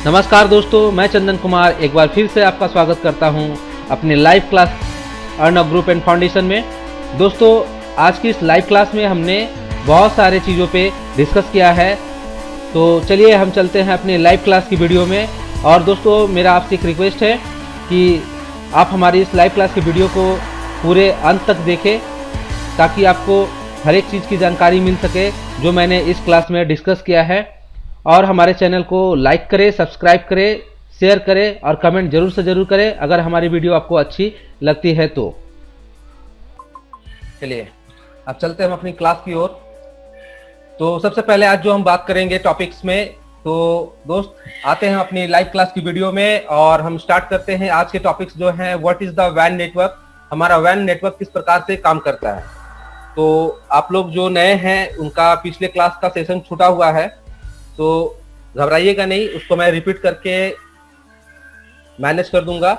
नमस्कार दोस्तों, मैं चंदन कुमार एक बार फिर से आपका स्वागत करता हूं अपने live class Arnab group and foundation में। दोस्तों, आज की इस लाइव क्लास में हमने बहुत सारे चीज़ों पे डिस्कस किया है। तो चलिए हम चलते हैं अपने लाइव क्लास की वीडियो में। और दोस्तों, मेरा आपसे एक रिक्वेस्ट है कि आप हमारी इस लाइव क्लास की वीडियो को पूरे अंत तक देखें ताकि आपको हर एक चीज़ की जानकारी मिल सके जो मैंने इस क्लास में डिस्कस किया है। और हमारे चैनल को लाइक करें, सब्सक्राइब करें, शेयर करें और कमेंट जरूर से ज़रूर करें अगर हमारी वीडियो आपको अच्छी लगती है तो। चलिए अब चलते हैं हम अपनी क्लास की ओर। तो सबसे पहले आज जो हम बात करेंगे टॉपिक्स में, तो दोस्त आते हैं अपनी लाइव क्लास की वीडियो में और हम स्टार्ट करते हैं। आज के टॉपिक्स जो हैं, व्हाट इज द वैन नेटवर्क, हमारा वैन नेटवर्क किस प्रकार से काम करता है। तो आप लोग जो नए हैं उनका पिछले क्लास का सेशन छूटा हुआ है, तो घबराइएगा नहीं, उसको मैं रिपीट करके मैनेज कर दूंगा।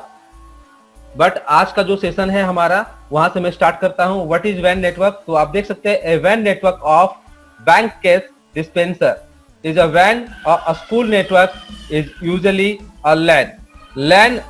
बट आज का जो सेशन है हमारा, वहां से मैं स्टार्ट करता हूं। What is when network? तो आप देख सकते हैं, a van network of bank cash dispenser is a van और अ स्कूल नेटवर्क इज यूजुअली अ लैन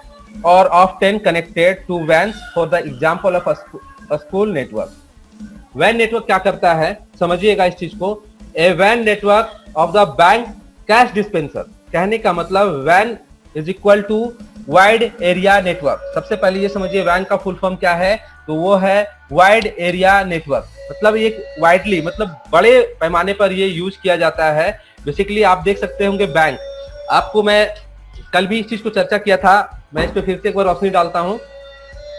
और of 10 connected to vans for the example of a school network. Van network क्या करता है, समझिएगा इस चीज को। A van network of the bank cash dispenser, कहने का मतलब van is equal to wide area network. सबसे पहले ये समझिए वैन का फुल फॉर्म क्या है, तो वो है वाइड एरिया नेटवर्क। मतलब ये वाइडली, मतलब बड़े पैमाने पर ये यूज किया जाता है। बेसिकली आप देख सकते होंगे बैंक, आपको मैं कल भी इस चीज को चर्चा किया था, मैं इस पर फिर से एक बार रोशनी डालता हूं।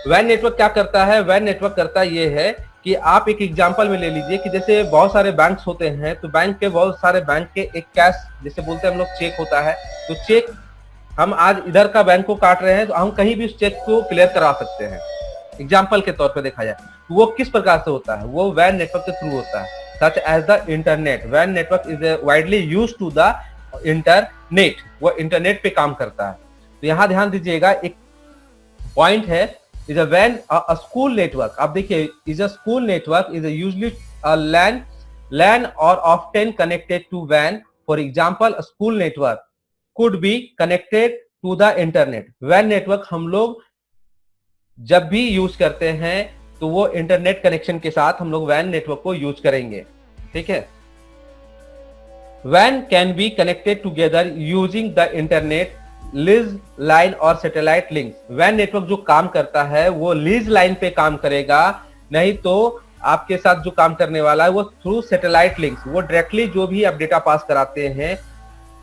वैन नेटवर्क क्या करता है? वैन नेटवर्क करता ये है कि आप एक एग्जांपल में ले लीजिए कि जैसे बहुत सारे बैंक्स होते हैं, तो बैंक के बहुत सारे बैंक के एक कैश, जैसे बोलते हैं हम लोग चेक होता है, तो चेक हम आज इधर का बैंक को काट रहे हैं तो हम कहीं भी उस चेक को क्लियर करा सकते हैं। एग्जांपल के तौर पे देखा जाए तो वो किस प्रकार से होता है, वो वैन नेटवर्क के थ्रू होता है। सच एज द इंटरनेट, वैन network is widely used to the internet, वो इंटरनेट पे काम करता है। तो यहाँ ध्यान दीजिएगा, एक पॉइंट है, is a WAN a school network। आप देखिए, is a school network is a usually a LAN or often connected to WAN। For example, a school network could be connected to the internet। WAN network हम लोग जब भी use करते हैं तो वो इंटरनेट कनेक्शन के साथ हम लोग WAN नेटवर्क को यूज करेंगे, ठीक है। WAN can be connected together using the internet, lease line और सैटेलाइट लिंक्स। वैन नेटवर्क जो काम करता है वो लीज लाइन पे काम करेगा, नहीं तो आपके साथ जो काम करने वाला है वो थ्रू सैटेलाइट लिंक्स, वो डायरेक्टली जो भी आप डेटा पास कराते हैं।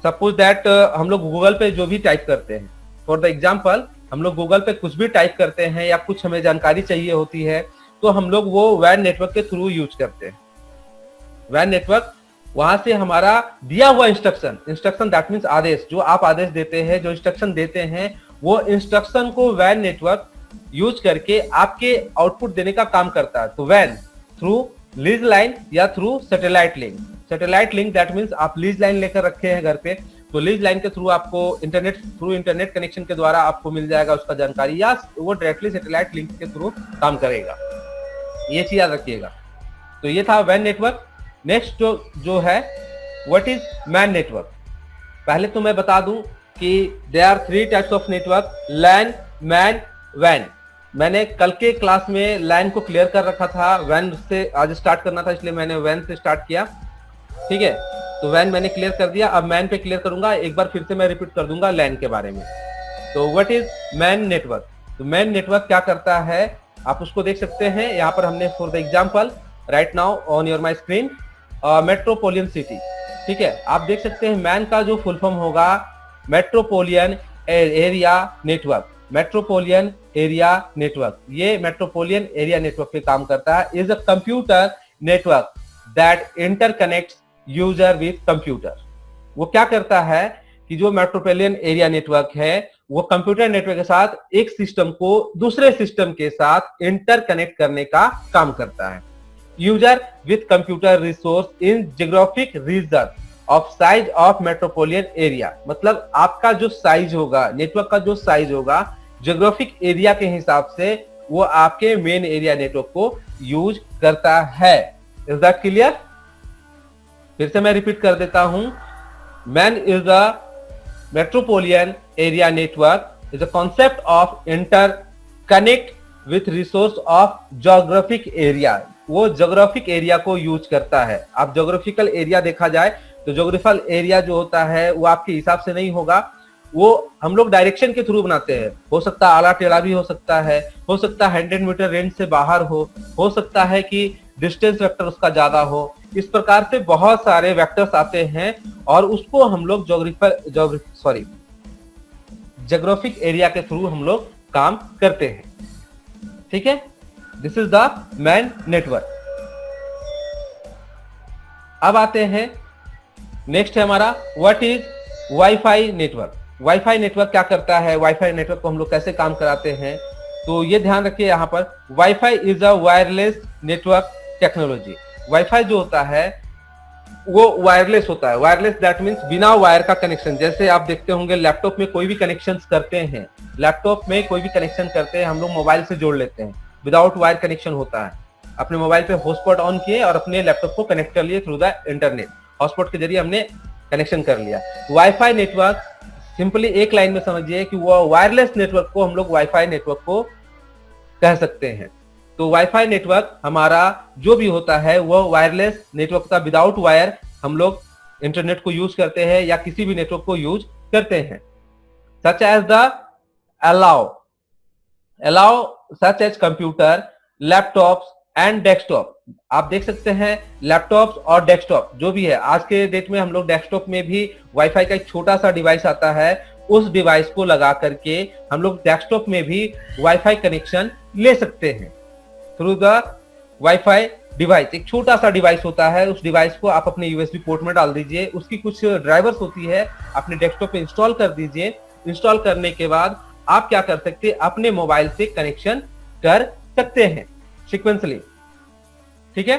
सपोज दैट हम लोग गूगल पे जो भी टाइप करते हैं, फॉर द एग्जांपल हम लोग गूगल पे कुछ भी टाइप करते हैं या कुछ हमें जानकारी चाहिए होती है, तो हम लोग वो वैन नेटवर्क के थ्रू यूज करते हैं। वैन नेटवर्क वहां से हमारा दिया हुआ इंस्ट्रक्शन दैट मीन्स आदेश, जो आप आदेश देते हैं, जो इंस्ट्रक्शन देते हैं, वो इंस्ट्रक्शन को वैन नेटवर्क यूज करके आपके आउटपुट देने का काम करता है। तो वैन थ्रू लीज लाइन या through satellite link. Satellite link that means आप लीज लाइन लेकर रखे हैं घर पे, तो लीज लाइन के थ्रू आपको इंटरनेट कनेक्शन के द्वारा आपको मिल जाएगा उसका जानकारी, या वो डायरेक्टली सैटेलाइट लिंक के थ्रू काम करेगा। ये चीज याद रखिएगा। तो ये था वैन नेटवर्क। नेक्स्ट जो है, व्हाट इज मैन नेटवर्क। पहले तो मैं बता दूं कि there are 3 types of network, LAN, MAN, वैन। मैंने कल के क्लास में लैन को क्लियर कर रखा था, वैन से आज स्टार्ट करना था, इसलिए मैंने वैन से स्टार्ट किया, ठीक है। तो वैन मैंने क्लियर कर दिया, अब मैन पे क्लियर करूंगा। एक बार फिर से मैं रिपीट कर दूंगा लैन के बारे में। तो व्हाट इज मैन नेटवर्क। तो मैन नेटवर्क क्या करता है, आप उसको देख सकते हैं यहाँ पर। हमने for the example right now on your my screen metropolitan city, ठीक है। आप देख सकते हैं मैन का जो फुल फॉर्म होगा metropolitan area network. Metropolitan area network, ये मेट्रोपोलियन एरिया नेटवर्क पे काम करता है। Is a computer network that interconnects user with computer. वो क्या करता है कि जो मेट्रोपोलियन एरिया नेटवर्क है वो कंप्यूटर नेटवर्क के साथ एक सिस्टम को दूसरे सिस्टम के साथ इंटरकनेक्ट करने का काम करता है। User with computer resource in geographic region of size of metropolitan area. मतलब आपका जो साइज होगा, नेटवर्क का जो साइज होगा, जियोग्राफिक एरिया के हिसाब से वो आपके मेन एरिया नेटवर्क को यूज करता है। Is that clear? फिर से मैं रिपीट कर देता हूं। Man is the metropolitan area network is a concept of interconnect with resource of geographic area। वो geographic area को यूज करता है। आप geographical area देखा जाए तो geographical area जो होता है वो आपके हिसाब से नहीं होगा, वो हम लोग डायरेक्शन के थ्रू बनाते हैं। हो सकता है आला टेढ़ा भी हो सकता है, हो सकता है 100 मीटर रेंज से बाहर हो सकता है कि डिस्टेंस वेक्टर उसका ज्यादा हो। इस प्रकार से बहुत सारे वेक्टर्स आते हैं और उसको हम लोग ज्योग्राफिक एरिया के थ्रू हम लोग काम करते हैं। ठीक है, this is the man network. अब आते हैं नेक्स्ट है हमारा what is wifi network. Wifi network क्या करता है, वाईफाई नेटवर्क को हम लोग कैसे काम कराते हैं, तो ये ध्यान रखिए यहाँ पर wifi is a wireless network technology. Wifi जो होता है वो वायरलेस होता है। वायरलेस दैट मीन्स बिना वायर का कनेक्शन। जैसे आप देखते होंगे लैपटॉप में कोई भी कनेक्शन करते हैं, हम लोग मोबाइल से जोड़ लेते हैं, विदाउट वायर कनेक्शन होता है। अपने मोबाइल पे हॉटस्पॉट ऑन किए और अपने लैपटॉप को कनेक्ट कर लिए थ्रू द इंटरनेट, हॉटस्पॉट के जरिए हमने कनेक्शन कर लिया। वाईफाई नेटवर्क सिंपली एक लाइन में समझिए कि वो वायरलेस नेटवर्क को हम लोग वाईफाई नेटवर्क को कह सकते हैं। तो वाईफाई नेटवर्क हमारा जो भी होता है वो वायरलेस नेटवर्क का, विदाउट वायर हम लोग इंटरनेट को यूज करते हैं या किसी भी नेटवर्क को यूज करते हैं। Such as the allow such as computer, laptops and desktop. आप देख सकते हैं लैपटॉप्स और डेस्कटॉप जो भी है, आज के डेट में हम लोग डेस्कटॉप में भी वाईफाई का एक छोटा सा डिवाइस आता है, उस डिवाइस को लगा करके हम लोग डेस्कटॉप में भी वाईफाई कनेक्शन ले सकते हैं थ्रू द वाईफाई डिवाइस। एक छोटा सा डिवाइस होता है, उस डिवाइस को आप अपने यूएसबी पोर्ट में डाल दीजिए, उसकी कुछ ड्राइवर्स होती है, अपने डेस्कटॉप पे इंस्टॉल कर दीजिए। इंस्टॉल करने के बाद आप क्या कर सकते हैं, अपने मोबाइल से कनेक्शन कर सकते हैं सीक्वेंसली। ठीक है,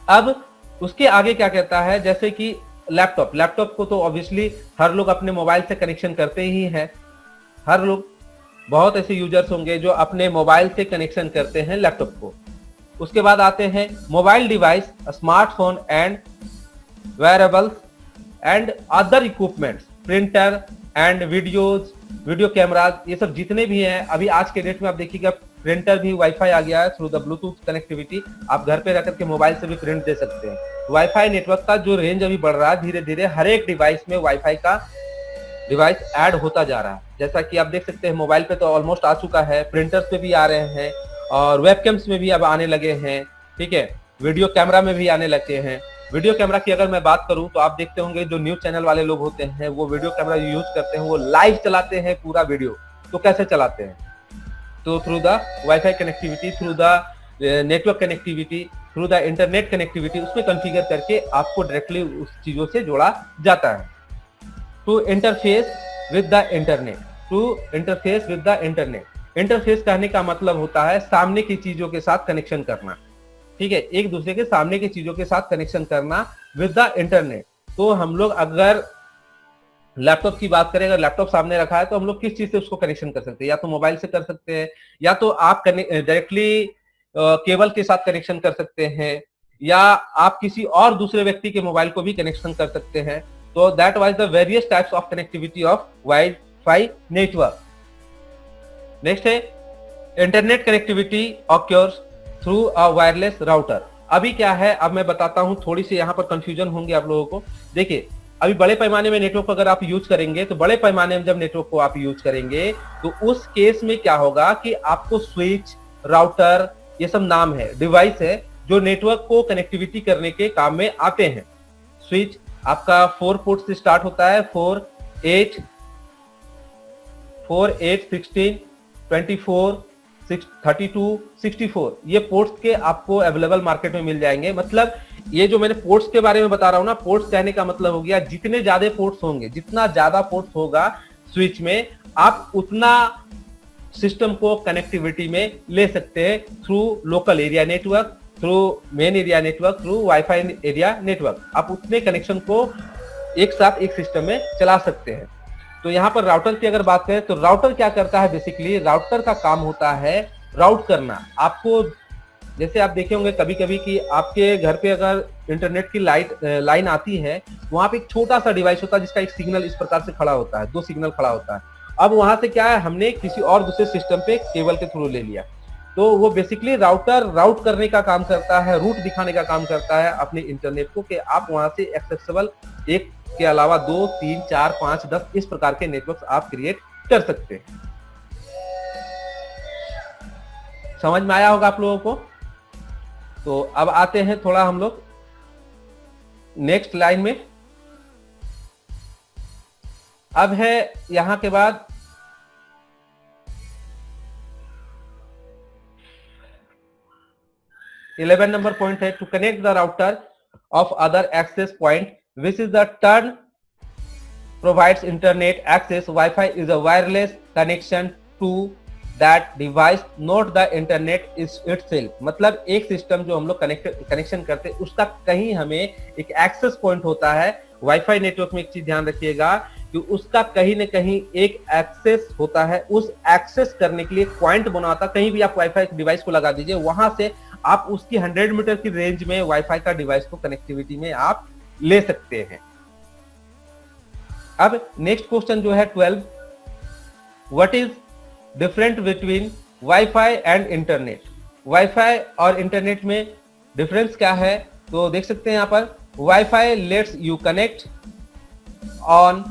अब उसके आगे क्या कहता है, जैसे कि लैपटॉप को तो ऑब्वियसली हर लोग अपने मोबाइल से कनेक्शन करते ही हैं। हर लोग, बहुत ऐसे यूजर्स होंगे जो अपने मोबाइल से कनेक्शन करते हैं लैपटॉप को। उसके बाद आते हैं mobile device, smartphone and wearables and other equipments, printer and video cameras, ये सब जितने भी हैं। अभी आज के डेट में आप देखिएगा प्रिंटर भी वाईफाई आ गया है थ्रू द ब्लूटूथ कनेक्टिविटी। आप घर पे रह करके मोबाइल से भी प्रिंट दे सकते हैं। वाईफाई नेटवर्क का जो रेंज अभी बढ़ रहा है, धीरे धीरे हर एक डिवाइस में वाईफाई का डिवाइस ऐड होता जा रहा है। जैसा कि आप देख सकते हैं मोबाइल पे तो ऑलमोस्ट आ चुका है, प्रिंटर्स पे भी आ रहे हैं और वेबकैम्स में भी अब आने लगे हैं। ठीक है, वीडियो कैमरा में भी आने लगे हैं। वीडियो कैमरा की अगर मैं बात करूं तो आप देखते होंगे जो न्यूज चैनल वाले लोग होते हैं वो वीडियो कैमरा यूज करते हैं, वो लाइव चलाते हैं पूरा वीडियो। तो कैसे चलाते हैं, तो through the wifi connectivity, through the network connectivity, through the internet connectivity, उसमें कॉन्फ़िगर करके आपको डायरेक्टली उस चीजों से जोड़ा जाता है। To interface with the internet, interface कहने का मतलब होता है सामने की चीजों के साथ कनेक्शन करना। ठीक है, एक दूसरे के सामने की चीजों के साथ कनेक्शन करना विद द इंटरनेट। तो हम लोग अगर लैपटॉप की बात करें, अगर लैपटॉप सामने रखा है तो हम लोग किस चीज से उसको कनेक्शन कर सकते हैं, या तो मोबाइल से कर सकते हैं, या तो आप डायरेक्टली केबल के साथ कनेक्शन कर सकते हैं, या आप किसी और दूसरे व्यक्ति के मोबाइल को भी कनेक्शन कर सकते हैं। तो that was the various types of connectivity of WiFi network. Next है internet connectivity occurs through a wireless router. अभी क्या है, अब मैं बताता हूं, थोड़ी सी यहाँ पर कंफ्यूजन होंगे आप लोगों को। देखिए, अभी बड़े पैमाने में नेटवर्क अगर आप यूज करेंगे, तो बड़े पैमाने में जब नेटवर्क को आप यूज करेंगे तो उस केस में क्या होगा कि आपको स्विच, राउटर, ये सब नाम है, डिवाइस है जो नेटवर्क को कनेक्टिविटी करने के काम में आते हैं। स्विच आपका 4 पोर्ट से स्टार्ट होता है, 4, 8, 16, 24, 32, 64, ये पोर्ट्स के आपको अवेलेबल मार्केट में मिल जाएंगे। मतलब ये जो मैंने पोर्ट्स के बारे में बता रहा हूं ना, पोर्ट्स कहने का मतलब हो गया जितने ज्यादा पोर्ट्स होंगे, जितना ज्यादा पोर्ट्स होगा स्विच में, आप उतना सिस्टम को कनेक्टिविटी में ले सकते हैं through local area network, through main area network, through wifi area network. आप उतने कनेक्शन को एक साथ एक सिस्टम में चला सकते हैं। तो यहाँ पर राउटर की अगर बात करें तो राउटर क्या करता है, बेसिकली राउटर का काम होता है राउट करना। आपको जैसे आप देखे होंगे कभी कभी कि आपके घर पे अगर इंटरनेट की लाइन आती है, वहां पे एक छोटा सा डिवाइस होता है जिसका एक सिग्नल इस प्रकार से खड़ा होता है, 2 सिग्नल खड़ा होता है। अब वहां से क्या है, हमने किसी और दूसरे सिस्टम पे केबल के थ्रू ले लिया, तो वो बेसिकली राउटर राउट करने का काम करता है, रूट दिखाने का काम करता है अपने इंटरनेट को, कि आप वहां से एक्सेसिबल एक के अलावा 2, 3, 4, 5, 10 इस प्रकार के नेटवर्क आप क्रिएट कर सकते हैं। समझ में आया होगा आप लोगों को। तो अब आते हैं थोड़ा हम लोग नेक्स्ट लाइन में। अब है यहां के बाद 11 नंबर पॉइंट है, to connect the router of other access point which is the turn provides internet access. Wifi is a wireless connection to that device, not the internet is itself. मतलब एक system जो हम लोग connection करते हैं उसका कहीं हमें एक एक्सेस पॉइंट होता है। वाईफाई नेटवर्क में एक चीज ध्यान रखिएगा कि उसका कहीं न कहीं एक एक्सेस होता है, उस एक्सेस करने के लिए पॉइंट बनाता। कहीं भी आप वाईफाई डिवाइस को लगा दीजिए, वहां से आप उसकी 100 मीटर की रेंज में वाईफाई का डिवाइस को कनेक्टिविटी में आप ले सकते हैं। अब नेक्स्ट क्वेश्चन जो है 12, what is different between wifi and internet. Wifi और इंटरनेट में डिफरेंस क्या है, तो देख सकते हैं यहाँ पर, wifi lets you connect on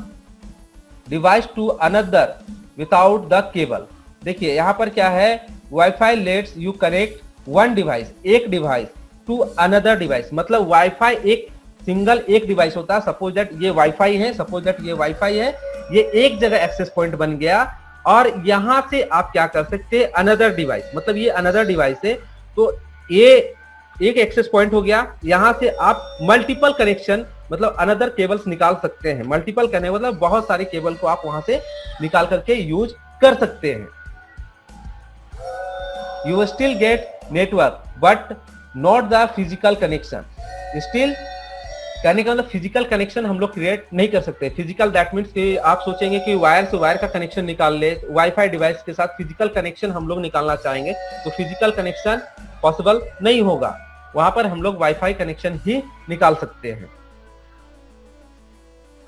device to another without the cable. देखिए यहाँ पर क्या है, wifi lets you connect one device, एक डिवाइस, टू अनदर डिवाइस। मतलब वाईफाई एक सिंगल एक डिवाइस होता है। सपोज दैट ये वाईफाई है, सपोज दैट ये वाईफाई है, ये एक जगह एक्सेस पॉइंट बन गया और यहां से आप क्या कर सकते हैं, अनदर डिवाइस, मतलब ये अनदर डिवाइस है, तो ये एक एक्सेस पॉइंट हो गया। यहां से आप मल्टीपल कनेक्शन, मतलब अनदर केबल्स निकाल सकते हैं। मल्टीपल करने मतलब बहुत सारे केबल को आप वहां से निकाल करके यूज कर सकते हैं। You still get network but not the physical connection. Still कहने का मतलब फिजिकल कनेक्शन हम लोग क्रिएट नहीं कर सकते। फिजिकल दैट मीन्स कि आप सोचेंगे कि वायर से वायर का कनेक्शन निकाल ले, वाईफाई डिवाइस के साथ फिजिकल कनेक्शन हम लोग निकालना चाहेंगे तो फिजिकल कनेक्शन पॉसिबल नहीं होगा। वहां पर हम लोग वाईफाई कनेक्शन ही निकाल सकते हैं।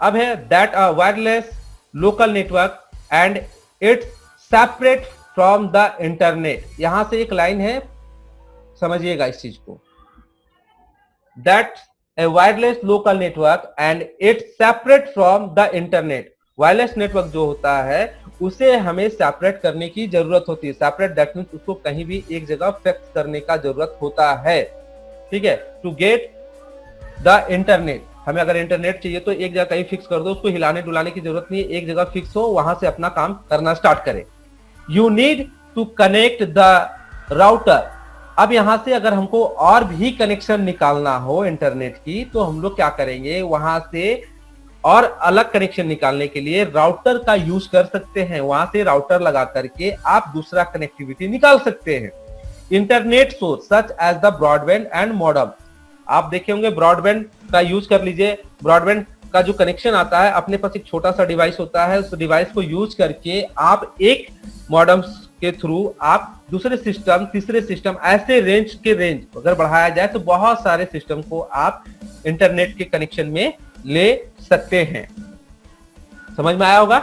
अब है that a wireless local network and it's separate from the internet. यहां से एक लाइन है, समझिएगा इस चीज को। That A wireless local network and it's separate from the internet. Wireless network जो होता है उसे हमें सेपरेट करने की जरूरत होती है। सेपरेट दैट मीन्स उसको कहीं भी एक जगह फिक्स करने का जरूरत होता है। ठीक है, टू गेट द इंटरनेट, हमें अगर इंटरनेट चाहिए तो एक जगह कहीं फिक्स कर दो, उसको हिलाने डुलाने की जरूरत नहीं है, एक जगह फिक्स हो, वहां से अपना काम करना स्टार्ट करें। You need to connect the router. अब यहां से अगर हमको और भी कनेक्शन निकालना हो इंटरनेट की तो हम लोग क्या करेंगे, वहां से और अलग कनेक्शन निकालने के लिए राउटर का यूज कर सकते हैं। वहां से राउटर लगा करके आप दूसरा कनेक्टिविटी निकाल सकते हैं। Internet source such as the broadband and modem. आप देखे होंगे ब्रॉडबैंड का यूज कर लीजिए। ब्रॉडबैंड का जो कनेक्शन आता है, अपने पास एक छोटा सा डिवाइस होता है, उस डिवाइस को यूज करके आप एक मॉडम के थ्रू आप दूसरे सिस्टम, तीसरे सिस्टम, ऐसे रेंज अगर बढ़ाया जाए तो बहुत सारे सिस्टम को आप इंटरनेट के कनेक्शन में ले सकते हैं। समझ में आया होगा।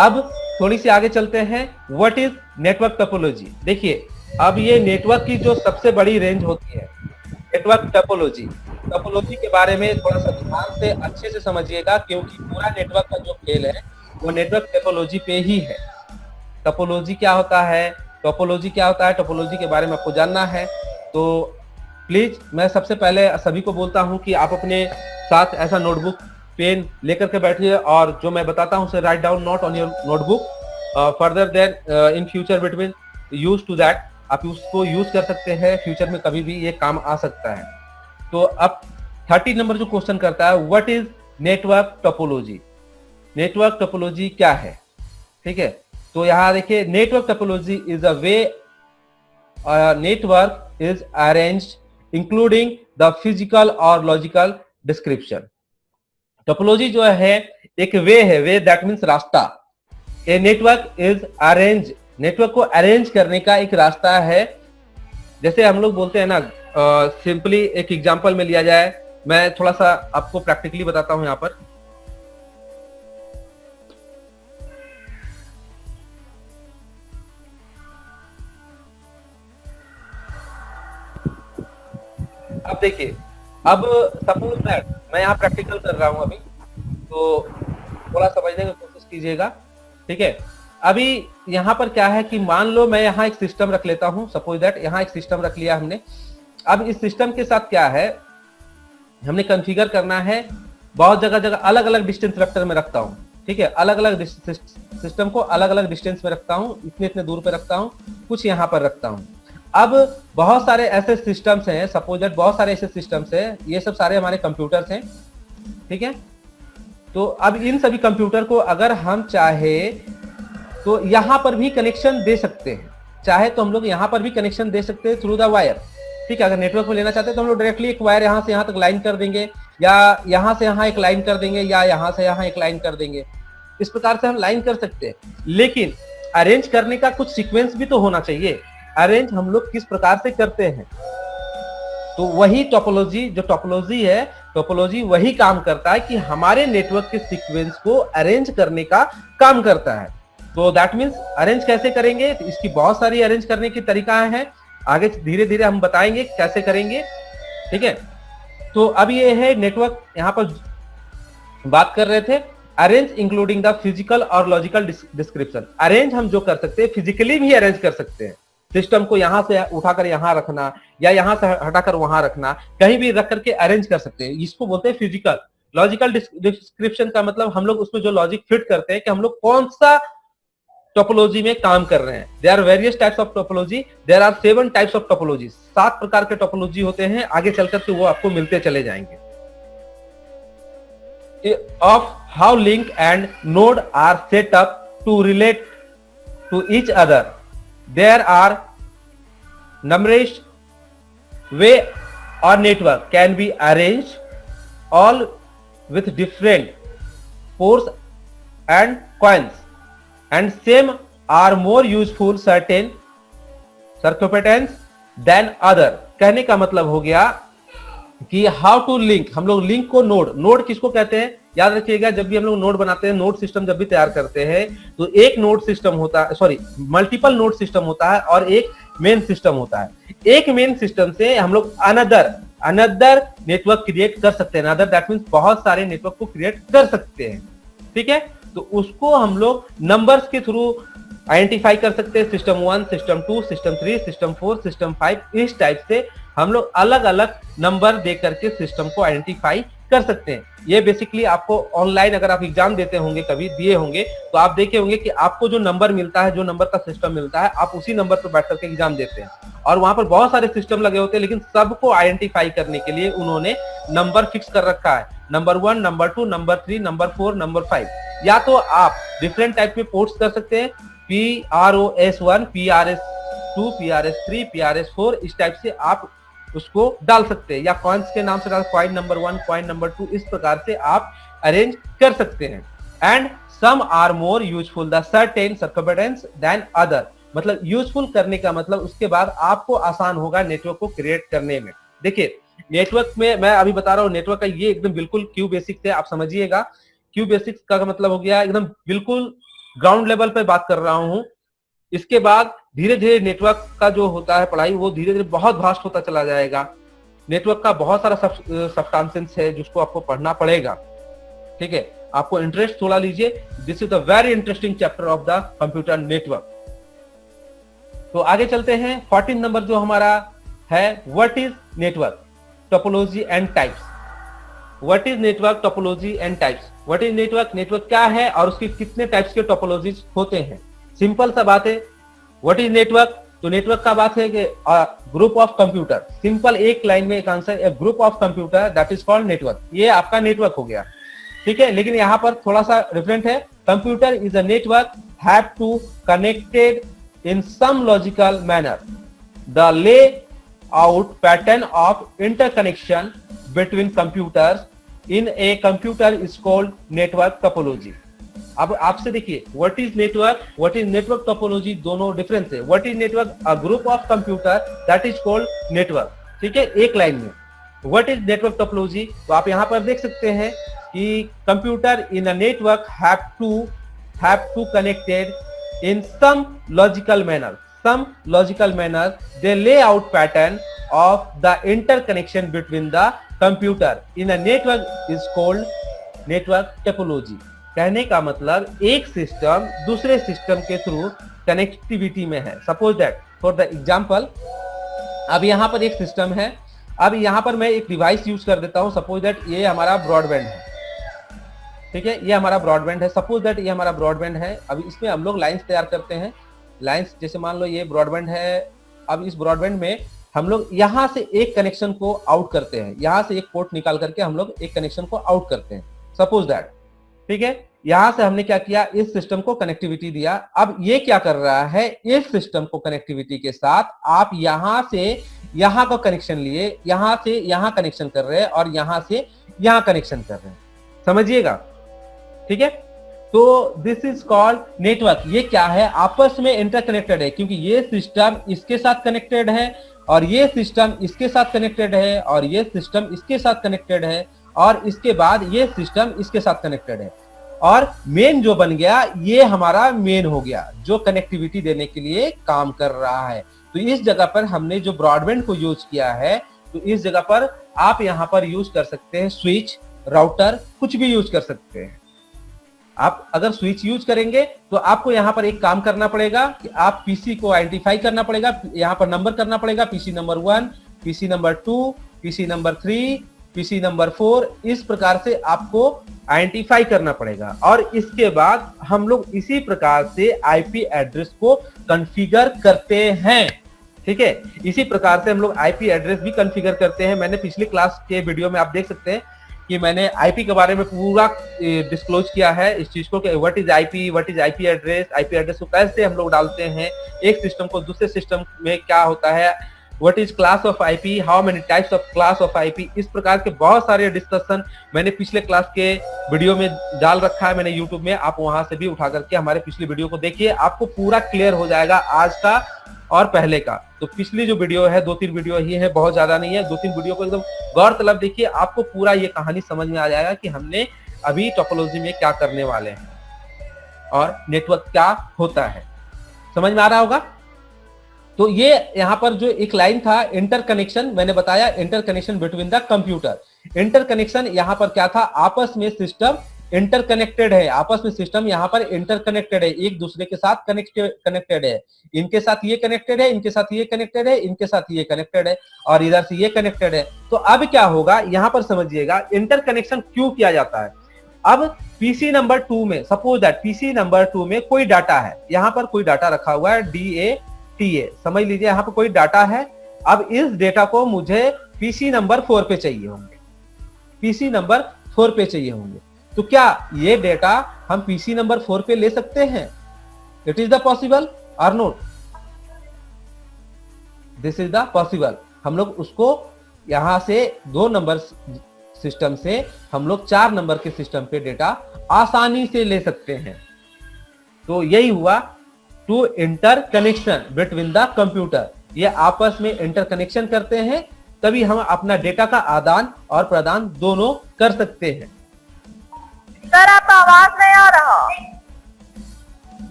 अब थोड़ी सी आगे चलते हैं। What is network topology. देखिए अब ये नेटवर्क की जो सबसे बड़ी रेंज होती है, नेटवर्क टोपोलॉजी। टोपोलॉजी के बारे में थोड़ा सा ध्यान से अच्छे से समझिएगा, क्योंकि पूरा नेटवर्क का जो खेल है वो नेटवर्क टोपोलॉजी पे ही है। टोपोलॉजी क्या होता है, टोपोलॉजी क्या होता है, टोपोलॉजी के बारे में आपको जानना है तो प्लीज मैं सबसे पहले सभी को बोलता हूं कि आप अपने साथ ऐसा नोटबुक पेन लेकर के बैठिए और जो मैं बताता हूं उसे write down note on your notebook. Further then in future between use to that, आप उसको यूज कर सकते हैं, फ्यूचर में कभी भी ये काम आ सकता है। तो अब 30 नंबर जो क्वेश्चन करता है, what is network topology. Network topology क्या है, ठीक है। तो यहां देखिए, network topology is a way network is arranged including the physical और लॉजिकल डिस्क्रिप्शन। टोपोलॉजी जो है एक वे है, वे दैट मीन्स रास्ता। A network is arrange, network को अरेंज करने का एक रास्ता है जैसे हम लोग बोलते हैं ना, सिंपली एक एग्जांपल में लिया जाए, मैं थोड़ा सा आपको प्रैक्टिकली बताता हूं यहाँ पर। अब देखिए, अब सपोज दैट मैं यहाँ प्रैक्टिकल कर रहा हूं अभी, तो थोड़ा समझने की कोशिश कीजिएगा, ठीक है। अभी यहाँ पर क्या है कि मान लो मैं यहाँ एक सिस्टम रख लेता हूँ, सपोज दैट यहाँ एक सिस्टम रख लिया हमने। अब इस सिस्टम के साथ क्या है, हमने कॉन्फ़िगर करना है, बहुत जगह जगह अलग अलग डिस्टेंस वेक्टर में रखता हूँ, ठीक है। अलग अलग सिस्टम को अलग अलग डिस्टेंस में रखता हूँ, इतने इतने दूर पे रखता हूँ, कुछ यहाँ पर रखता हूँ। अब बहुत सारे ऐसे सिस्टम्स हैं, सपोज दैट बहुत सारे ऐसे सिस्टम्स हैं, ये सब सारे हमारे कंप्यूटर्स हैं, ठीक है। तो अब इन सभी कंप्यूटर को अगर हम चाहे तो यहां पर भी कनेक्शन दे सकते हैं, चाहे तो हम लोग यहां पर भी कनेक्शन दे सकते हैं थ्रू द वायर, ठीक है। अगर नेटवर्क में लेना चाहते हैं तो हम लोग डायरेक्टली एक वायर यहां से यहां तक लाइन कर देंगे, या यहां से यहां एक लाइन कर देंगे, या यहां से यहां एक लाइन कर देंगे। इस प्रकार से हम लाइन कर सकते हैं, लेकिन अरेंज करने का कुछ सीक्वेंस भी तो होना चाहिए। अरेंज हम लोग किस प्रकार से करते हैं, तो वही टोपोलॉजी, जो टोपोलॉजी है, टोपोलॉजी वही काम करता है कि हमारे नेटवर्क के सीक्वेंस को अरेंज करने का काम करता है। तो दैट मीन्स अरेंज कैसे करेंगे, तो इसकी बहुत सारी अरेंज करने की तरीका है, आगे धीरे धीरे हम बताएंगे कैसे करेंगे, ठीक है। तो अब ये है नेटवर्क, यहाँ पर बात कर रहे थे अरेंज इंक्लूडिंग द फिजिकल और लॉजिकल डिस्क्रिप्शन। अरेंज हम जो कर सकते हैं, फिजिकली भी अरेंज कर सकते हैं, सिस्टम को यहां से उठाकर यहां रखना, या यहां से हटाकर वहां रखना, कहीं भी रख करके अरेंज कर सकते हैं, इसको बोलते हैं फिजिकल। लॉजिकल डिस्क्रिप्शन का मतलब हम लोग उसमें जो लॉजिक फिट करते हैं कि हम लोग कौन सा टोपोलॉजी में काम कर रहे हैं। There are various types of topology, there are 7 types of topology, 7 प्रकार के टोपोलॉजी होते हैं, आगे चलकर के वो आपको मिलते चले जाएंगे। Of how link and node are set up to relate to each other. There are numerous way or network can be arranged all with different ports and coins, and some are more useful certain circumference than other. कहने का मतलब हो गया कि how to link, हम लोग link को node किसको कहते हैं, याद रखिएगा, जब भी हम लोग नोड बनाते हैं, नोड सिस्टम जब भी तैयार करते हैं, तो एक नोड सिस्टम होता है, सॉरी मल्टीपल नोड सिस्टम होता है और एक मेन सिस्टम होता है। एक मेन सिस्टम से हम लोग अनदर नेटवर्क क्रिएट कर सकते हैं, अनदर दैट मींस बहुत सारे नेटवर्क को क्रिएट कर सकते हैं, ठीक है। तो उसको हम लोग नंबर्स के थ्रू आइडेंटिफाई कर सकते हैं, system 1, system 2, system 3, system 4, system 5, इस टाइप से हम लोग अलग अलग नंबर दे करके सिस्टम को आइडेंटिफाई कर सकते हैं। ये बेसिकली आपको ऑनलाइन अगर आप एग्जाम देते होंगे, कभी दिए होंगे, तो आप देखे होंगे कि आपको जो नंबर मिलता है, जो नंबर का सिस्टम मिलता है, आप उसी नंबर पर बैठ करके एग्जाम देते हैं, और वहां पर बहुत सारे सिस्टम लगे होते हैं, लेकिन सबको आइडेंटिफाई करने के लिए उन्होंने नंबर फिक्स कर रखा है, number 1, number 2, number 3, number 4, number 5। या तो आप डिफरेंट टाइप में पोर्ट्स कर सकते हैं, PROS1, PRS2, PRS3, PRS4, इस टाइप से आप उसको डाल सकते हैं, या कॉइन्स के नाम से डाल, कॉइन नंबर 1, कॉइन नंबर 2, इस प्रकार से आप अरेंज कर सकते हैं। And some are more useful the certain circumference then other, मतलब यूजफुल करने का मतलब उसके बाद आपको आसान होगा नेटवर्क को क्रिएट करने में। देखिए नेटवर्क में मैं अभी बता रहा हूँ, नेटवर्क का ये एकदम बिल्कुल क्यू बेसिक्स है, आप समझिएगा। क्यू बेसिक्स का मतलब हो गया एकदम बिल्कुल ग्राउंड लेवल पे बात कर रहा हूँ। इसके बाद धीरे धीरे नेटवर्क का जो होता है पढ़ाई, वो धीरे धीरे बहुत वास्ट होता चला जाएगा। नेटवर्क का बहुत सारा सब्सटेंसेस है जिसको आपको पढ़ना पड़ेगा, ठीक है। आपको इंटरेस्ट थोड़ा लीजिए, this is the very interesting chapter of the computer network. तो आगे चलते हैं। 14 नंबर जो हमारा है, what is network, topology and types. What is network, topology and types. What is network, network क्या है और उसके कितने टाइप्स के टोपोलॉजीज होते हैं। सिंपल सा बात है, व्हाट इज नेटवर्क, तो नेटवर्क का बात है कि ग्रुप ऑफ कंप्यूटर, सिंपल एक लाइन में एक answer, A group of computer that is called network. ये आपका नेटवर्क हो गया, ठीक है। लेकिन यहाँ पर थोड़ा सा डिफरेंट है, computer is a network have to connected in some logical manner, the layout pattern of interconnection between computers in a computer is called network topology. अब आपसे देखिए व्हाट इज नेटवर्क टोपोलॉजी, दोनों difference है। What is network? A group of computer that is called network, ठीक है, एक line में। What is network topology? तो आप यहां पर देख सकते हैं कि computer in a network have to connected in some logical manner they lay out pattern of the interconnection between the computer in a network is called network topology। कहने का मतलब एक सिस्टम दूसरे सिस्टम के थ्रू कनेक्टिविटी में है। Suppose that for the example, अब यहां पर एक सिस्टम है, अब यहां पर मैं एक डिवाइस यूज कर देता हूं। सपोज दैट ये हमारा ब्रॉडबैंड है, ठीक है, ये हमारा ब्रॉडबैंड है। सपोज दैट ये हमारा ब्रॉडबैंड है। अब इसमें हम लोग लाइंस तैयार करते हैं। लाइंस जैसे मान लो ये ब्रॉडबैंड है। अब इस ब्रॉडबैंड में हम लोग यहां से एक कनेक्शन को आउट करते हैं, यहां से एक पोर्ट निकाल करके हम लोग एक कनेक्शन को आउट करते हैं। सपोज दैट, ठीक है, यहां से हमने क्या किया, इस सिस्टम को कनेक्टिविटी दिया। अब ये क्या कर रहा है, इस सिस्टम को कनेक्टिविटी के साथ आप यहां से यहां का कनेक्शन लिए, यहां से यहां कनेक्शन कर रहे हैं और यहां से यहां कनेक्शन कर रहे हैं। समझिएगा, ठीक है। तो दिस इज कॉल्ड नेटवर्क। ये क्या है, आपस में इंटरकनेक्टेड है, क्योंकि ये सिस्टम इसके साथ कनेक्टेड है और ये सिस्टम इसके साथ कनेक्टेड है और ये सिस्टम इसके साथ कनेक्टेड है और इसके बाद ये सिस्टम इसके साथ कनेक्टेड है। और मेन जो बन गया, ये हमारा मेन हो गया जो कनेक्टिविटी देने के लिए काम कर रहा है। तो इस जगह पर हमने जो ब्रॉडबैंड को यूज किया है, तो इस जगह पर आप यहां पर यूज कर सकते हैं स्विच, राउटर, कुछ भी यूज कर सकते हैं। आप अगर स्विच यूज करेंगे तो आपको यहां पर एक काम करना पड़ेगा कि आप पीसी को आइडेंटिफाई करना पड़ेगा, यहां पर नंबर करना पड़ेगा, PC number 1, PC number 2, PC number 3, PC number 4, इस प्रकार से आपको आइडेंटिफाई करना पड़ेगा। और इसके बाद हम लोग इसी प्रकार से आईपी एड्रेस को कॉन्फ़िगर करते हैं, ठीक है। इसी प्रकार से हम लोग आईपी एड्रेस भी कॉन्फ़िगर करते हैं। मैंने पिछली क्लास के वीडियो में आप देख सकते हैं कि मैंने आईपी के बारे में पूरा डिस्क्लोज किया है इस चीज को कि व्हाट इज आईपी एड्रेस को कैसे हम लोग डालते हैं, एक सिस्टम को दूसरे सिस्टम में क्या होता है, what is class of IP, how many types of class of IP, इस प्रकार के बहुत सारे डिस्कशन मैंने पिछले क्लास के वीडियो में डाल रखा है मैंने यूट्यूब में। आप वहां से भी उठा करके हमारे पिछली वीडियो को देखिए, आपको पूरा क्लियर हो जाएगा आज का और पहले का। तो पिछली जो वीडियो है 2-3 वीडियो ही है, बहुत ज्यादा नहीं है, 2-3 वीडियो को एकदम गौर तलब देखिए, आपको पूरा ये कहानी समझ में आ जाएगा कि हमने अभी टोपोलॉजी में क्या करने वाले हैं और नेटवर्क क्या होता है। समझ में आ रहा होगा। तो ये यहाँ पर जो एक लाइन था इंटरकनेक्शन, मैंने बताया interconnection between the computer. Interconnection यहाँ पर क्या था, आपस में सिस्टम इंटरकनेक्टेड है, आपस में सिस्टम यहाँ पर इंटरकनेक्टेड है, एक दूसरे के साथ कनेक्टेड है। इनके साथ ये कनेक्टेड है, इनके साथ ये कनेक्टेड है, इनके साथ ये कनेक्टेड है और इधर से ये कनेक्टेड है। तो अब क्या होगा, यहाँ पर समझिएगा इंटरकनेक्शन क्यों किया जाता है। अब पीसी नंबर 2 में, सपोज दैट पीसी नंबर 2 में कोई डाटा है, यहाँ पर कोई डाटा रखा हुआ है DATA, समझ लीजिए यहाँ पर कोई डाटा है। अब इस डेटा को मुझे पीसी नंबर 4 पे चाहिए होंगे, पीसी नंबर 4 पे चाहिए होंगे। तो क्या ये डेटा हम पीसी नंबर 4 पे ले सकते हैं? इट इज द पॉसिबल और not? This is the possible. हम लोग उसको यहां से 2 नंबर सिस्टम से हम लोग 4 नंबर के सिस्टम पे डेटा आसानी से ले सकते हैं। तो यही हुआ to interconnection between the computer. ये आपस में इंटरकनेक्शन करते हैं, तभी हम अपना डेटा का आदान और प्रदान दोनों कर सकते हैं। सर आपका आवाज नहीं आ रहा।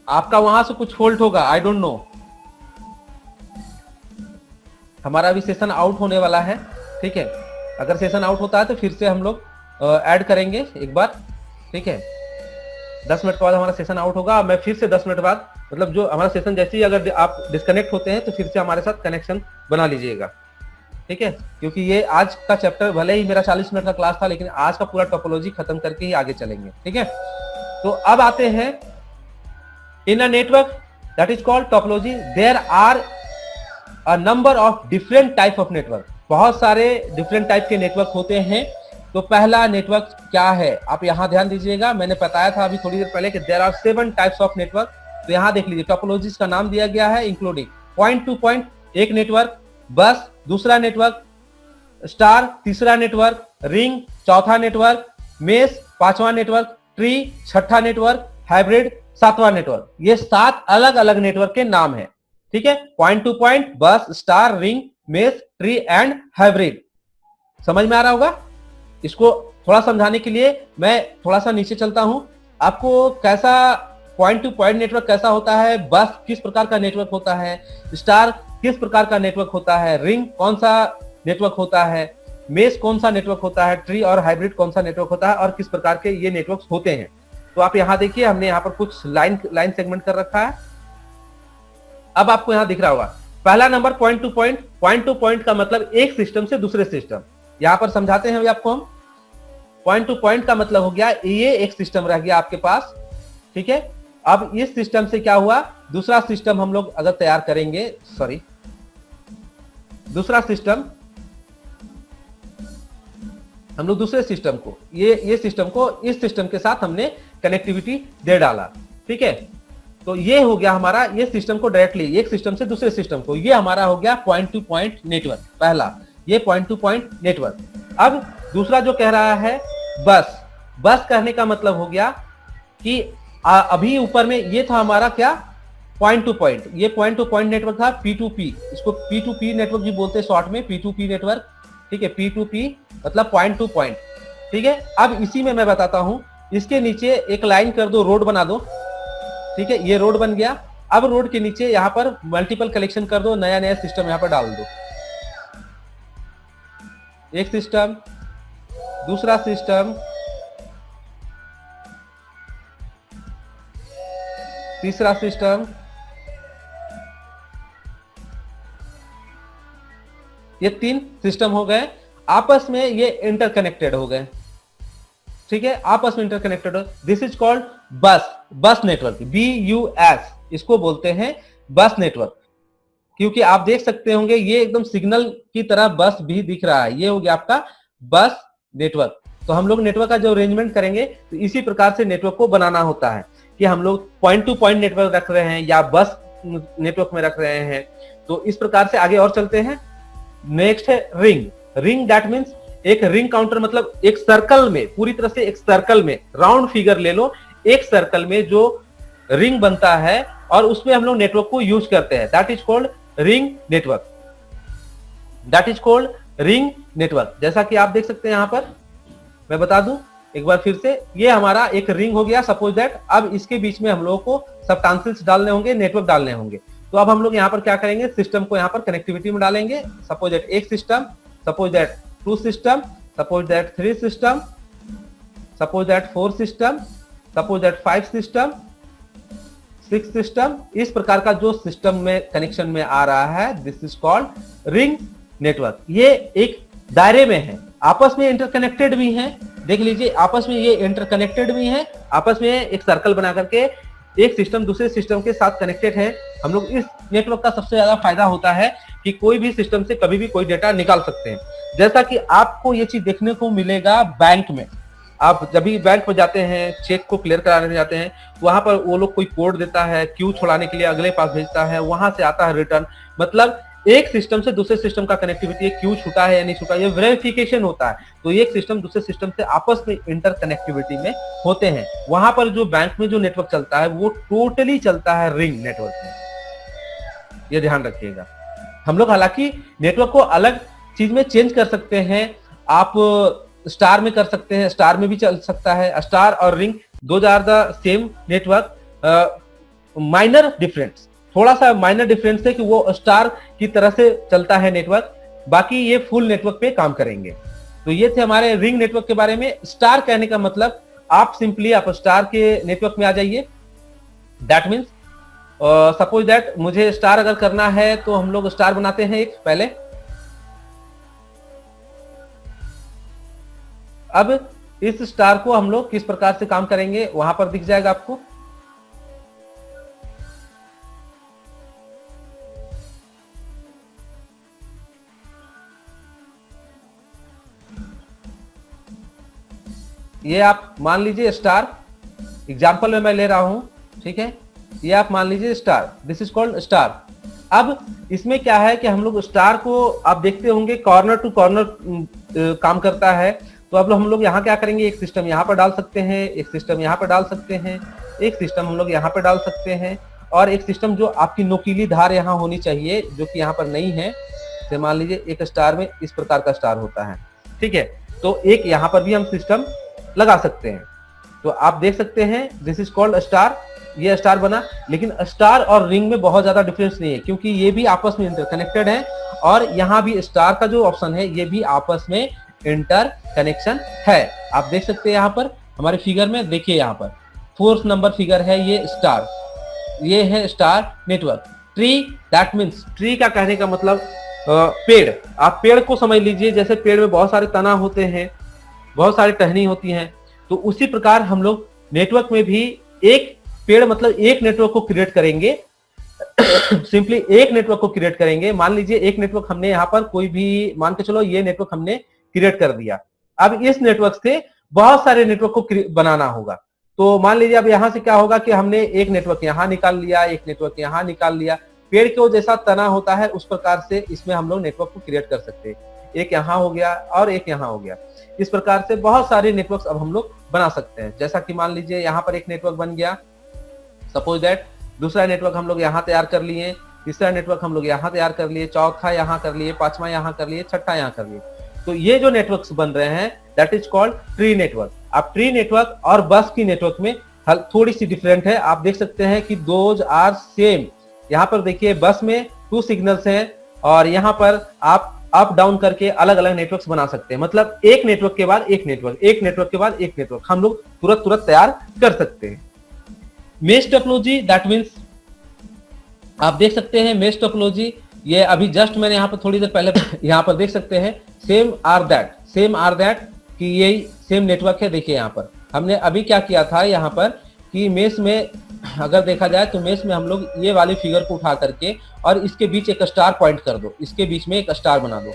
आपका वहां से कुछ फॉल्ट होगा, आई डोंट नो। हमारा अभी सेशन आउट होने वाला है, ठीक है। अगर सेशन आउट होता है तो फिर से हम लोग ऐड करेंगे एक बार, ठीक है। 10 मिनट के बाद हमारा सेशन आउट होगा। मैं फिर से 10 मिनट बाद, मतलब जो हमारा सेशन जैसे ही अगर आप डिस्कनेक्ट होते हैं तो फिर से हमारे साथ कनेक्शन बना लीजिएगा, ठीक है। क्योंकि ये आज का चैप्टर भले ही मेरा 40 मिनट का क्लास था, लेकिन आज का पूरा टोपोलॉजी खत्म करके ही आगे चलेंगे, ठीक है। तो अब आते हैं in a network that is called topology there are a number of different type of network. बहुत सारे डिफरेंट टाइप के नेटवर्क होते हैं। तो पहला नेटवर्क क्या है, आप यहां ध्यान दीजिएगा। मैंने बताया था अभी थोड़ी देर पहले कि there are 7 types of network. तो यहां देख लीजिए टोपोलॉजीज का नाम दिया गया है, इंक्लूडिंग पॉइंट टू पॉइंट एक नेटवर्क, बस दूसरा नेटवर्क, स्टार तीसरा नेटवर्क, रिंग चौथा नेटवर्क, मेश पांचवा नेटवर्क, ट्री छठा नेटवर्क, हाइब्रिड सातवां नेटवर्क। ये 7 अलग अलग नेटवर्क के नाम है। ठीक है, पॉइंट टू पॉइंट, बस, star, ring, mesh, tree and hybrid. समझ में आ रहा होगा? इसको थोड़ा समझाने के लिए मैं थोड़ा सा नीचे चलता हूं। आपको कैसा पॉइंट टू पॉइंट नेटवर्क कैसा होता है, बस किस प्रकार का नेटवर्क होता है, स्टार किस प्रकार का नेटवर्क होता है, रिंग कौन सा नेटवर्क होता है, मेश कौन सा नेटवर्क होता है, ट्री और हाइब्रिड कौन सा नेटवर्क होता है और किस प्रकार के ये नेटवर्क होते हैं। तो आप यहां देखिए, हमने यहाँ पर कुछ लाइन सेगमेंट कर रखा है। अब आपको यहां दिख रहा होगा पहला number point to point. Point to point का मतलब एक सिस्टम से दूसरे सिस्टम। यहां पर समझाते हैं आपको हम। पॉइंट टू पॉइंट का मतलब हो गया ये एक सिस्टम रह गया आपके पास। ठीक है, अब इस सिस्टम से क्या हुआ, दूसरा सिस्टम हम लोग अगर तैयार करेंगे, दूसरा सिस्टम हम लोग दूसरे सिस्टम को, ये सिस्टम को इस सिस्टम के साथ हमने कनेक्टिविटी दे डाला। ठीक है, तो ये हो गया हमारा, ये सिस्टम को डायरेक्टली एक सिस्टम से दूसरे सिस्टम को, ये हमारा हो गया पॉइंट टू पॉइंट नेटवर्क। पहला ये पॉइंट टू पॉइंट नेटवर्क। अब दूसरा जो कह रहा है बस, बस कहने का मतलब हो गया कि अभी ऊपर में ये था हमारा क्या, पॉइंट टू पॉइंट। ये पॉइंट टू पॉइंट नेटवर्क था P2P, इसको P2P नेटवर्क भी बोलते हैं शॉर्ट में, P2P नेटवर्क। ठीक है, P2P मतलब पॉइंट टू पॉइंट। ठीक है, अब इसी में मैं बताता हूं, इसके नीचे एक लाइन कर दो, रोड बना दो। ठीक है, ये रोड बन गया। अब रोड के नीचे यहां पर मल्टीपल कलेक्शन कर दो, नया नया सिस्टम यहां पर डाल दो। एक सिस्टम, दूसरा सिस्टम, तीसरा सिस्टम, ये 3 सिस्टम हो गए, आपस में ये इंटरकनेक्टेड हो गए। ठीक है, आपस में इंटरकनेक्टेड हो, दिस इज कॉल्ड बस, बस नेटवर्क, BUS इसको बोलते हैं बस नेटवर्क। क्योंकि आप देख सकते होंगे ये एकदम सिग्नल की तरह बस भी दिख रहा है। ये हो गया आपका बस नेटवर्क। तो हम लोग नेटवर्क का जो अरेंजमेंट करेंगे तो इसी प्रकार से नेटवर्क को बनाना होता है कि हम लोग पॉइंट टू पॉइंट नेटवर्क रख रहे हैं या बस नेटवर्क में रख रहे हैं। तो इस प्रकार से आगे और चलते हैं। नेक्स्ट है रिंग। रिंग दैट मीन्स एक रिंग काउंटर, मतलब एक सर्कल में, पूरी तरह से एक सर्कल में, राउंड फिगर ले लो, एक सर्कल में जो रिंग बनता है और उसमें हम लोग नेटवर्क को यूज करते हैं, that is called ring network. That is called ring network. जैसा कि आप देख सकते हैं यहां पर, मैं बता दूं एक बार फिर से, ये हमारा एक रिंग हो गया सपोज दैट। अब इसके बीच में हम लोगों को सबटांसिल्स डालने होंगे, नेटवर्क डालने होंगे। तो अब हम लोग यहाँ पर क्या करेंगे, सिस्टम को यहाँ पर कनेक्टिविटी में डालेंगे। सपोज दैट एक system, suppose that 2 system, suppose that 3 system, suppose that 4 system, suppose that 5 system, 6 system. इस प्रकार का जो सिस्टम में कनेक्शन में आ रहा है, this is called ring network. ये एक दायरे में है, आपस में इंटरकनेक्टेड भी हैं। देख लीजिए, आपस में ये इंटरकनेक्टेड भी हैं, आपस में एक सर्कल बना करके एक सिस्टम दूसरे सिस्टम के साथ कनेक्टेड है। हम लोग इस नेटवर्क का सबसे ज्यादा फायदा होता है कि कोई भी सिस्टम से कभी भी कोई डेटा निकाल सकते हैं। जैसा कि आपको ये चीज देखने को मिलेगा बैंक में। आप जब भी बैंक में जाते हैं, चेक को क्लियर कराने जाते हैं, वहां पर वो लोग कोई कोड देता है, क्यू छोड़ाने के लिए अगले पास भेजता है, वहां से आता है रिटर्न। मतलब एक सिस्टम से दूसरे सिस्टम का कनेक्टिविटी, क्यू छूटा है या नहीं छूटा, ये वेरिफिकेशन होता है। तो एक सिस्टम दूसरे सिस्टम से आपस में इंटरकनेक्टिविटी में होते हैं। वहां पर जो बैंक में जो नेटवर्क चलता है वो टोटली चलता है रिंग नेटवर्क में, ये ध्यान रखिएगा। हम लोग हालांकि नेटवर्क को अलग चीज में चेंज कर सकते हैं, आप स्टार में कर सकते हैं, स्टार में भी चल सकता है। स्टार और ring those are the same network, minor difference, थोड़ा सा माइनर डिफरेंस है कि वो स्टार की तरह से चलता है नेटवर्क, बाकी ये फुल नेटवर्क पे काम करेंगे। तो ये थे हमारे रिंग नेटवर्क के बारे में। स्टार कहने का मतलब आप सिंपली आप स्टार के नेटवर्क में आ जाइए। दैट मीन्स सपोज दैट मुझे स्टार अगर करना है तो हम लोग स्टार बनाते हैं एक पहले। अब इस स्टार को हम लोग किस प्रकार से काम करेंगे वहां पर दिख जाएगा आपको। ये आप मान लीजिए स्टार, एग्जाम्पल में मैं ले रहा हूं, ठीक है। ये आप मान लीजिए star, this is called star. अब इसमें क्या है कि हम लोग स्टार को आप देखते होंगे कॉर्नर टू कॉर्नर काम करता है। तो अब हम लोग यहाँ क्या करेंगे, एक सिस्टम यहाँ पर डाल सकते हैं, एक सिस्टम यहाँ पर डाल सकते हैं, एक सिस्टम हम लोग यहाँ पर डाल सकते हैं, और एक सिस्टम जो आपकी नुकीली धार यहाँ होनी चाहिए जो कि यहाँ पर नहीं है। जैसे मान लीजिए एक स्टार में इस प्रकार का स्टार होता है, ठीक है, तो एक यहाँ पर भी हम सिस्टम लगा सकते हैं। तो आप देख सकते हैं दिस इज कॉल्ड स्टार, ये स्टार बना। लेकिन स्टार और रिंग में बहुत ज्यादा डिफरेंस नहीं है, क्योंकि ये भी आपस में इंटरकनेक्टेड है, और यहाँ भी स्टार का जो ऑप्शन है ये भी आपस में इंटर कनेक्शन है। आप देख सकते हैं यहाँ पर हमारे फिगर में, देखिए यहाँ पर 4th नंबर फिगर है, ये स्टार, ये है star network. Tree, that means tree का कहने का मतलब पेड़। आप पेड़ को समझ लीजिए, जैसे पेड़ में बहुत सारे तना होते हैं, बहुत सारी टहनी होती हैं, तो उसी प्रकार हम लोग नेटवर्क में भी एक पेड़ मतलब एक नेटवर्क को क्रिएट करेंगे। सिंपली एक नेटवर्क को क्रिएट करेंगे। मान लीजिए एक नेटवर्क हमने यहाँ पर कोई भी, मान के चलो ये नेटवर्क हमने क्रिएट कर दिया। अब इस नेटवर्क से बहुत सारे नेटवर्क को बनाना होगा। तो मान लीजिए अब यहाँ से क्या होगा कि हमने एक नेटवर्क यहाँ निकाल लिया, एक नेटवर्क यहाँ निकाल लिया। पेड़ को जैसा तना होता है उस प्रकार से इसमें हम लोग नेटवर्क को क्रिएट कर सकते हैं। एक यहाँ हो गया और एक यहाँ हो गया। इस प्रकार से बहुत सारे नेटवर्क्स अब हम लोग बना सकते हैं। जैसा कि मान लीजिए यहाँ पर एक नेटवर्क बन गया, सपोज दैट। दूसरा नेटवर्क हम लोग यहाँ तैयार कर लिए, तीसरा नेटवर्क हम लोग यहाँ तैयार कर लिए, चौथा यहाँ कर लिए, पांचवा यहाँ कर लिए, छठा यहाँ कर लिए। तो ये जो नेटवर्क्स बन रहे हैं that is called tree network. अब ट्री नेटवर्क और बस की नेटवर्क में थोड़ी सी डिफरेंट है। आप देख सकते हैं कि दोज आर सेम। यहाँ पर देखिए बस में 2 सिग्नल्स हैं, और यहाँ पर आप अप डाउन करके अलग अलग नेटवर्क्स बना सकते हैं। मतलब एक नेटवर्क के बाद एक नेटवर्क, एक नेटवर्क के बाद एक नेटवर्क हम लोग तुरंत तैयार कर सकते हैं। मेश टोपोलॉजी, दैट मीन्स आप देख सकते हैं मेश टोपोलॉजी, ये अभी जस्ट मैंने यहाँ पर थोड़ी देर पहले यहाँ पर देख सकते हैं सेम आर दैट कि यही सेम नेटवर्क है। देखिए यहाँ पर हमने अभी क्या किया था यहाँ पर कि मेश में अगर देखा जाए तो मेश में हम लोग ये वाली फिगर को उठा करके और इसके बीच एक स्टार पॉइंट कर दो, इसके बीच में एक स्टार बना दो,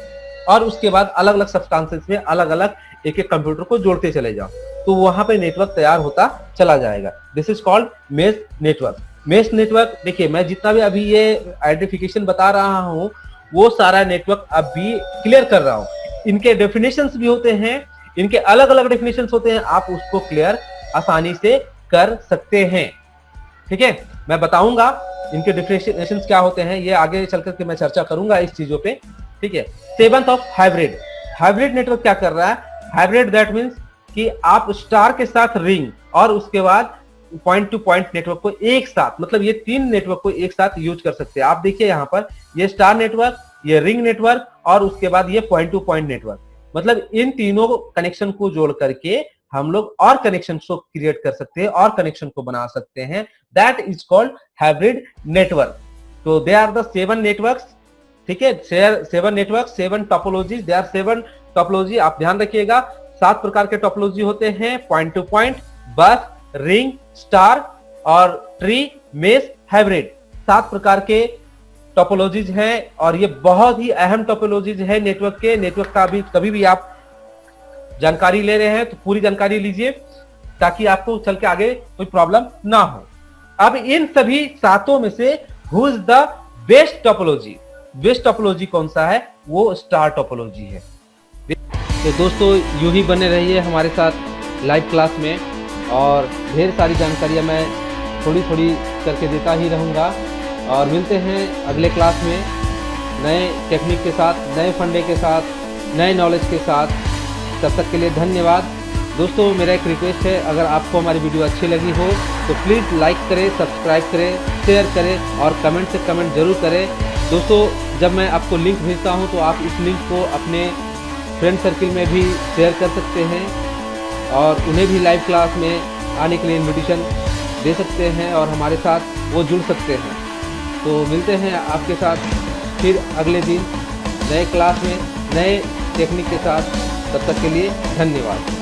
और उसके बाद अलग अलग सब्सटेंसेस में अलग अलग एक एक कंप्यूटर को जोड़ते चले जाओ, तो वहां पे नेटवर्क तैयार होता चला जाएगा। This is called mesh network. Mesh network देखिए मैं जितना भी अभी ये आइडेंटिफिकेशन बता रहा हूँ वो सारा नेटवर्क अभी क्लियर कर रहा हूँ। इनके डेफिनेशंस भी होते हैं, इनके अलग अलग डेफिनेशंस होते हैं, आप उसको क्लियर आसानी से कर सकते हैं। ठीक है, मैं बताऊंगा इनके डेफिनेशंस क्या होते हैं, ये आगे चलकर के मैं चर्चा करूंगा इस चीजों पे। ठीक है, 7th of hybrid. Hybrid network क्या कर रहा है? हाइब्रिड दैट मीन्स कि आप स्टार के साथ रिंग और उसके बाद पॉइंट टू पॉइंट नेटवर्क को एक साथ, मतलब ये 3 नेटवर्क को एक साथ यूज कर सकते हैं। आप देखिए यहाँ पर ये स्टार नेटवर्क, ये रिंग नेटवर्क और उसके बाद ये पॉइंट टू पॉइंट नेटवर्क, मतलब इन तीनों कनेक्शन को जोड़ करके हम लोग और कनेक्शन को क्रिएट कर सकते हैं और कनेक्शन को बना सकते हैं। That is called hybrid network. तो दे आर द 7 नेटवर्क्स। ठीक है, 7 network, 7 topologies, they are 7 topology. आप ध्यान रखिएगा 7 प्रकार के टोपोलॉजी होते हैं, point to point, bus, ring, star और ट्री, मेश, हाइब्रिड। 7 प्रकार के टोपोलॉजीज हैं और ये बहुत ही अहम टोपोलॉजीज है नेटवर्क के। नेटवर्क का भी कभी भी आप जानकारी ले रहे हैं तो पूरी जानकारी लीजिए ताकि आपको चल के आगे कोई प्रॉब्लम ना हो। अब इन सभी 7 में से who is the best topology? Best topology कौन सा है? वो स्टार टोपोलॉजी है। तो दोस्तों यूं ही बने रहिए हमारे साथ लाइव क्लास में, और ढेर सारी जानकारियां मैं थोड़ी थोड़ी करके देता ही रहूँगा। और मिलते हैं अगले क्लास में नए टेक्निक के साथ, नए फंडे के साथ, नए नॉलेज के साथ। तब तक के लिए धन्यवाद। दोस्तों मेरा एक रिक्वेस्ट है, अगर आपको हमारी वीडियो अच्छी लगी हो तो प्लीज़ लाइक करें, सब्सक्राइब करें, शेयर करें और कमेंट से कमेंट जरूर करें। दोस्तों जब मैं आपको लिंक भेजता हूं तो आप इस लिंक को अपने फ्रेंड सर्किल में भी शेयर कर सकते हैं और उन्हें भी लाइव क्लास में आने के लिए इन्विटेशन दे सकते हैं और हमारे साथ वो जुड़ सकते हैं। तो मिलते हैं आपके साथ फिर अगले दिन नए क्लास में नए टेक्निक के साथ। तब तक के लिए धन्यवाद।